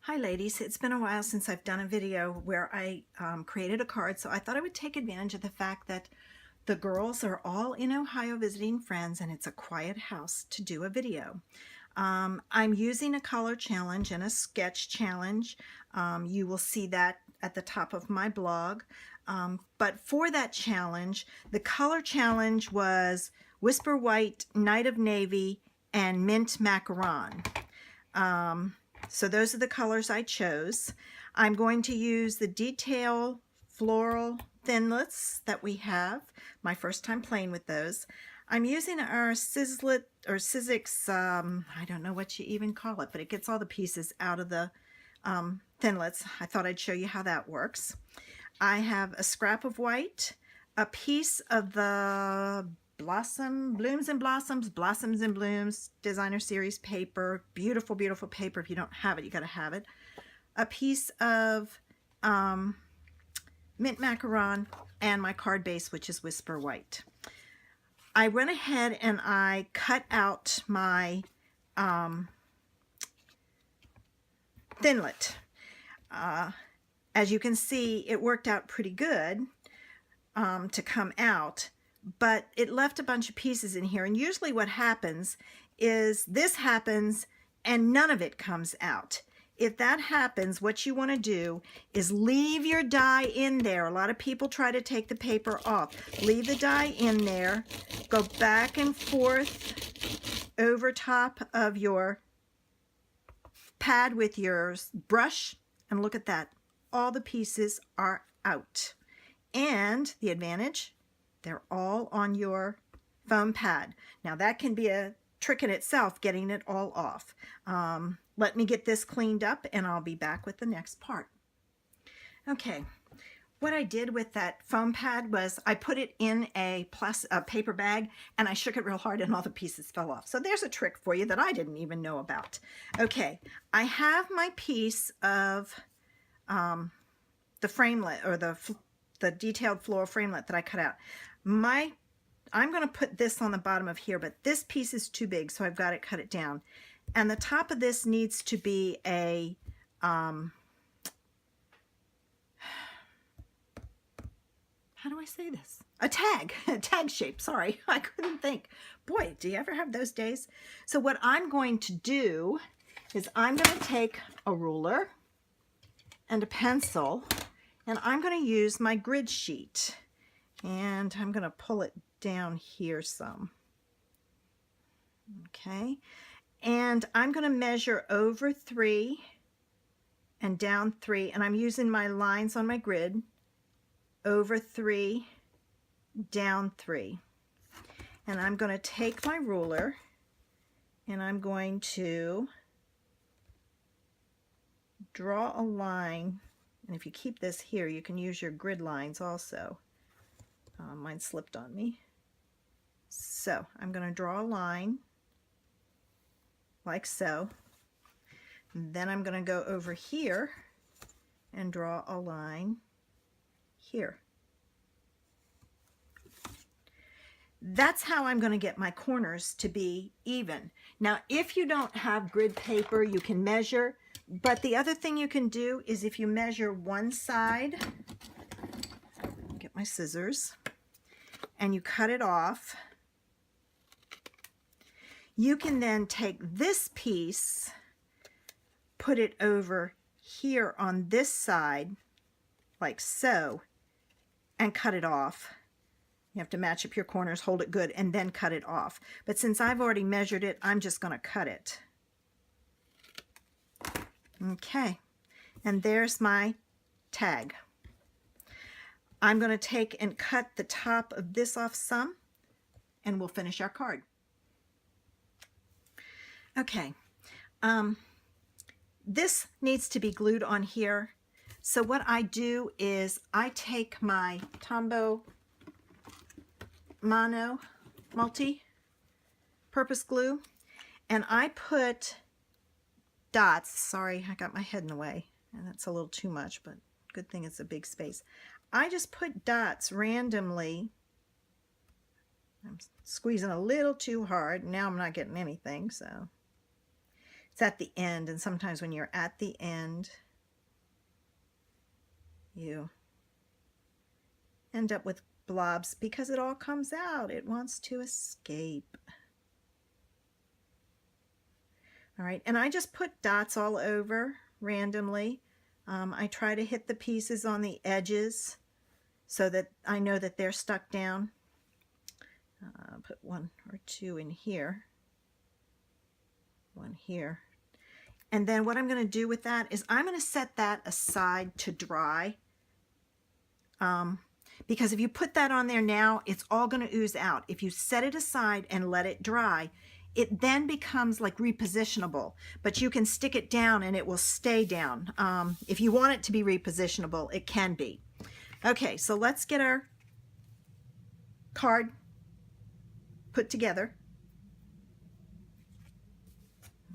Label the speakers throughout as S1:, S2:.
S1: Hi ladies, it's been a while since I've done a video where I created a card, so I thought I would take advantage of the fact that the girls are all in Ohio visiting friends and it's a quiet house to do a video. I'm using a color challenge and a sketch challenge. You will see that at the top of my blog. But for that challenge, the color challenge was Whisper White, Night of Navy, and Mint Macaron. So those are the colors I chose. I'm going to use the Detail Floral Thinlits that we have. My first time playing with those. I'm using our Sizzlet or Sizzix, I don't know what you even call it, but it gets all the pieces out of the Thinlits. I thought I'd show you how that works. I have a scrap of white, a piece of the Blooms and Blooms designer series paper. Beautiful, beautiful paper. If you don't have it, you got to have it. A piece of Mint Macaron and my card base, which is Whisper White. I went ahead and I cut out my Thinlit. As you can see, it worked out pretty good to come out, but it left a bunch of pieces in here. And usually what happens is this happens and none of it comes out. If that happens, what you want to do is leave your die in there. A lot of people try to take the paper off. Leave the die in there. Go back and forth over top of your pad with your brush, and look at that. All the pieces are out. And the advantage, they're all on your foam pad. Now that can be a trick in itself, getting it all off. Let me get this cleaned up and I'll be back with the next part. Okay, what I did with that foam pad was I put it in a paper bag and I shook it real hard and all the pieces fell off. So there's a trick for you that I didn't even know about. Okay, I have my piece of the framelit, or the detailed floral framelit that I cut out. I'm going to put this on the bottom of here, but this piece is too big, so I've got to cut it down. And the top of this needs to be a how do I say this? A tag shape. Sorry, I couldn't think. Boy, do you ever have those days? So what I'm going to do is I'm going to take a ruler and a pencil, and I'm going to use my grid sheet, and I'm going to pull it down here some. Okay, and I'm going to measure over 3 and down 3, and I'm using my lines on my grid. Over 3, down 3. And I'm going to take my ruler and I'm going to draw a line. And if you keep this here, you can use your grid lines also. Mine slipped on me. So I'm going to draw a line like so. Then I'm going to go over here and draw a line here. That's how I'm going to get my corners to be even. Now, if you don't have grid paper, you can measure, but the other thing you can do is if you measure one side, get my scissors, and you cut it off, you can then take this piece, put it over here on this side, like so, and cut it off. You have to match up your corners, hold it good, and then cut it off. But since I've already measured it, I'm just going to cut it. Okay, and there's my tag. I'm going to take and cut the top of this off some, and we'll finish our card. Okay, this needs to be glued on here. So what I do is I take my Tombow Mono Multi-Purpose glue and I put dots. Sorry, I got my head in the way and that's a little too much, but good thing it's a big space. I just put dots randomly. I'm squeezing a little too hard. Now I'm not getting anything, so It's at the end, and sometimes when you're at the end, you end up with blobs because it all comes out. It wants to escape. All right, and I just put dots all over randomly. I try to hit the pieces on the edges so that I know that they're stuck down. Put 1 or 2 in here, 1 here. And then what I'm going to do with that is I'm going to set that aside to dry. Because if you put that on there now, it's all going to ooze out. If you set it aside and let it dry, it then becomes like repositionable, but you can stick it down and it will stay down. If you want it to be repositionable, it can be. Okay, so let's get our card put together.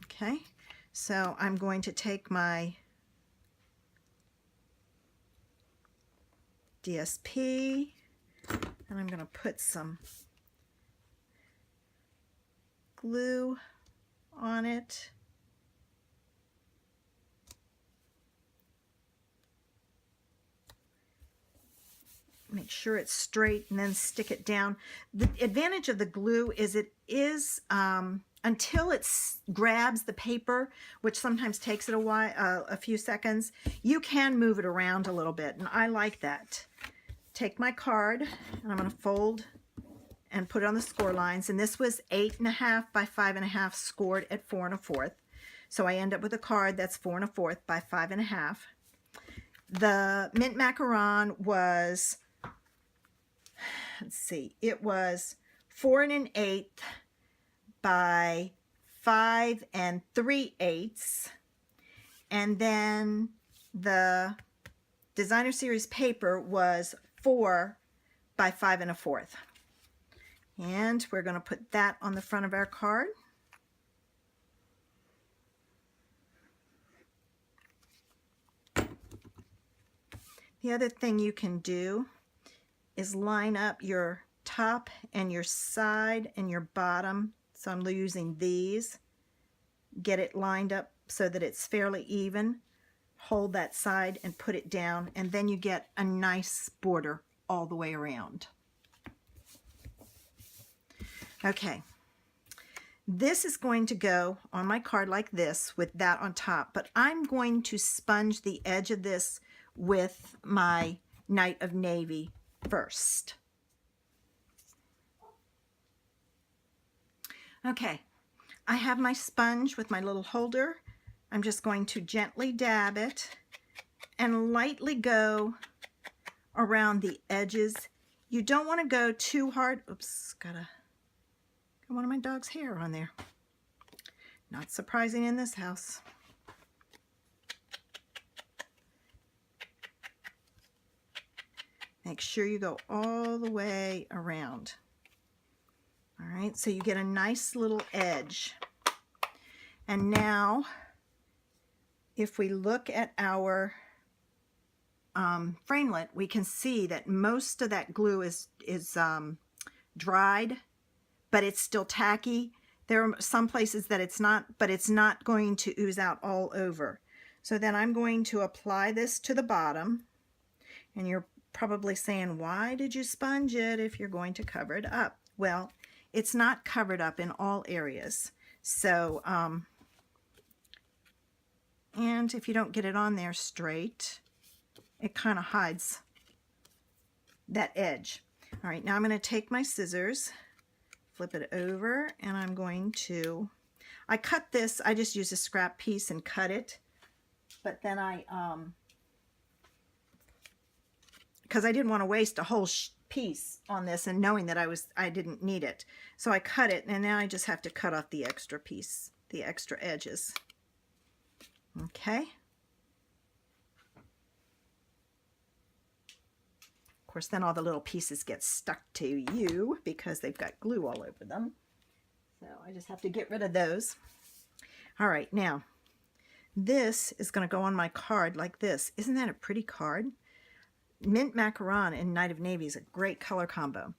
S1: Okay, so I'm going to take my DSP and I'm going to put some glue on it. Make sure it's straight and then stick it down. The advantage of the glue is it is until it grabs the paper, which sometimes takes it a few seconds, you can move it around a little bit, and I like that. Take my card and I'm going to fold and put it on the score lines, and this was 8.5 by 5.5 scored at 4 1/4. So I end up with a card that's 4 1/4 by 5.5. The mint macaron was, let's see, it was 4 1/8 by 5 3/8, and then the designer series paper was 4 by 5 1/4. And we're going to put that on the front of our card. The other thing you can do is line up your top and your side and your bottom. So I'm using these. Get it lined up so that it's fairly even. Hold that side and put it down, and then you get a nice border all the way around. Okay, this is going to go on my card like this with that on top, but I'm going to sponge the edge of this with my Night of Navy first. Okay, I have my sponge with my little holder. I'm just going to gently dab it and lightly go around the edges. You don't want to go too hard. Oops, got one of my dog's hair on there. Not surprising in this house. Make sure you go all the way around. All right, so you get a nice little edge. And now, if we look at our framelit, we can see that most of that glue is dried, but it's still tacky. There are some places that it's not, but it's not going to ooze out all over. So then I'm going to apply this to the bottom, and you're probably saying, why did you sponge it if you're going to cover it up? Well, it's not covered up in all areas. So, and if you don't get it on there straight, it kind of hides that edge. All right, now I'm going to take my scissors, flip it over, and I'm going to, I cut this, I just use a scrap piece and cut it, but then because I didn't want to waste a whole piece on this and knowing that I didn't need it. So I cut it, and now I just have to cut off the extra piece, the extra edges. Okay. Of course, then all the little pieces get stuck to you because they've got glue all over them. So I just have to get rid of those. All right, now this is going to go on my card like this. Isn't that a pretty card? Mint Macaron and Night of Navy is a great color combo.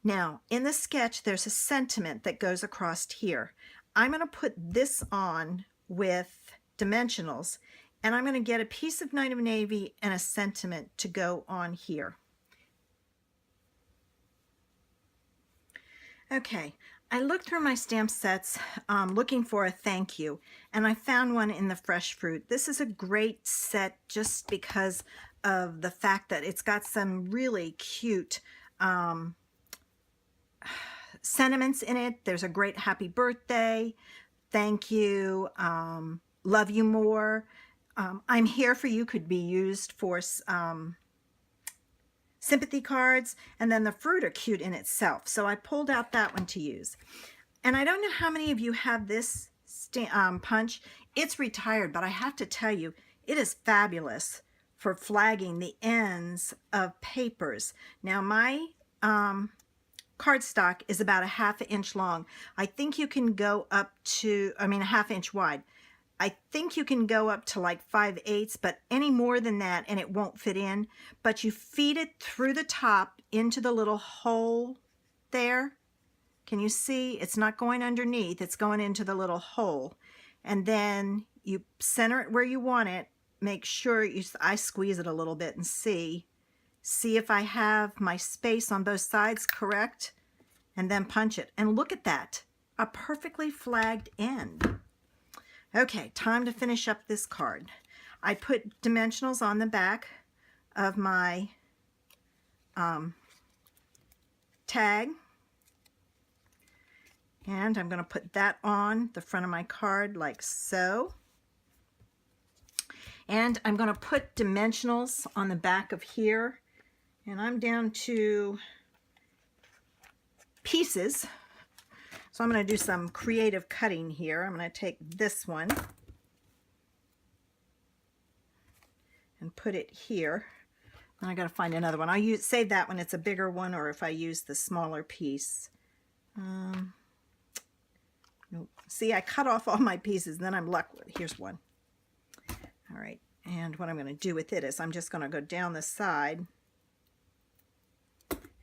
S1: Now, in the sketch, there's a sentiment that goes across here. I'm going to put this on with dimensionals. And I'm going to get a piece of Night of Navy and a sentiment to go on here. Okay, I looked through my stamp sets looking for a thank you, and I found one in the Fresh Fruit. This is a great set just because of the fact that it's got some really cute sentiments in it. There's a great happy birthday, thank you, love you more, I'm here for you could be used for sympathy cards, and then the fruit are cute in itself. So I pulled out that one to use. And I don't know how many of you have this punch. It's retired, but I have to tell you, it is fabulous for flagging the ends of papers. Now my cardstock is about a ½ inch long. I think you can go up to, a ½ inch wide. I think you can go up to like 5/8, but any more than that and it won't fit in. But you feed it through the top into the little hole there. Can you see? It's not going underneath, it's going into the little hole. And then you center it where you want it. Make sure I squeeze it a little bit and see if I have my space on both sides correct, and then punch it. And look at that, a perfectly flagged end. Okay, time to finish up this card. I put dimensionals on the back of my tag, and I'm going to put that on the front of my card like so. And I'm going to put dimensionals on the back of here, and I'm down to pieces. So I'm going to do some creative cutting here. I'm going to take this one and put it here. And I got to find another one. I'll save that one. It's a bigger one, or if I use the smaller piece. Nope. See, I cut off all my pieces, and then I'm lucky. Here's one. All right. And what I'm going to do with it is I'm just going to go down the side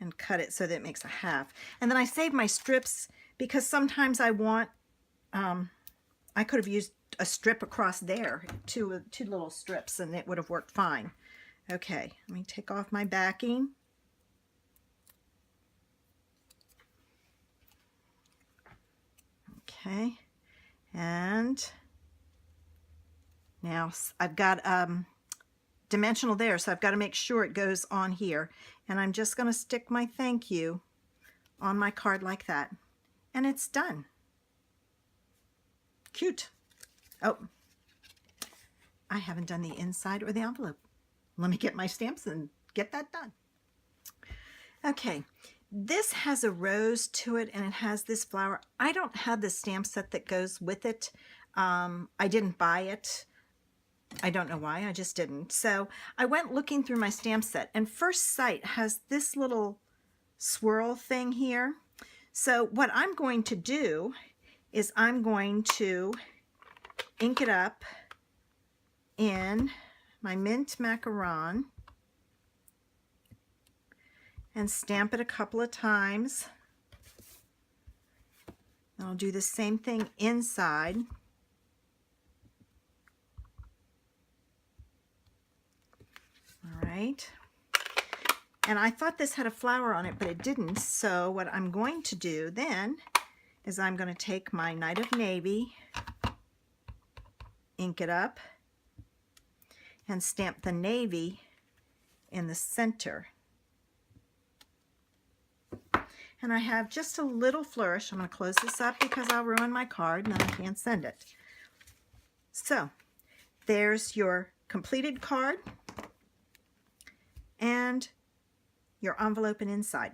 S1: and cut it so that it makes a half. And then I save my strips because sometimes I want, I could have used a strip across there, two little strips, and it would have worked fine. Okay, let me take off my backing. Okay, and now I've got dimensional there, so I've got to make sure it goes on here. And I'm just going to stick my thank you on my card like that. And it's done. Cute. Oh, I haven't done the inside or the envelope. Let me get my stamps and get that done. Okay, this has a rose to it, and it has this flower. I don't have the stamp set that goes with it. I didn't buy it. I don't know why, I just didn't. So I went looking through my stamp set, and First Sight has this little swirl thing here. So what I'm going to do is I'm going to ink it up in my mint macaron and stamp it a couple of times. And I'll do the same thing inside. All right. And I thought this had a flower on it, but it didn't. So what I'm going to do then is I'm going to take my Night of Navy, ink it up, and stamp the navy in the center. And I have just a little flourish. I'm going to close this up because I'll ruin my card and then I can't send it. So there's your completed card and your envelope and inside.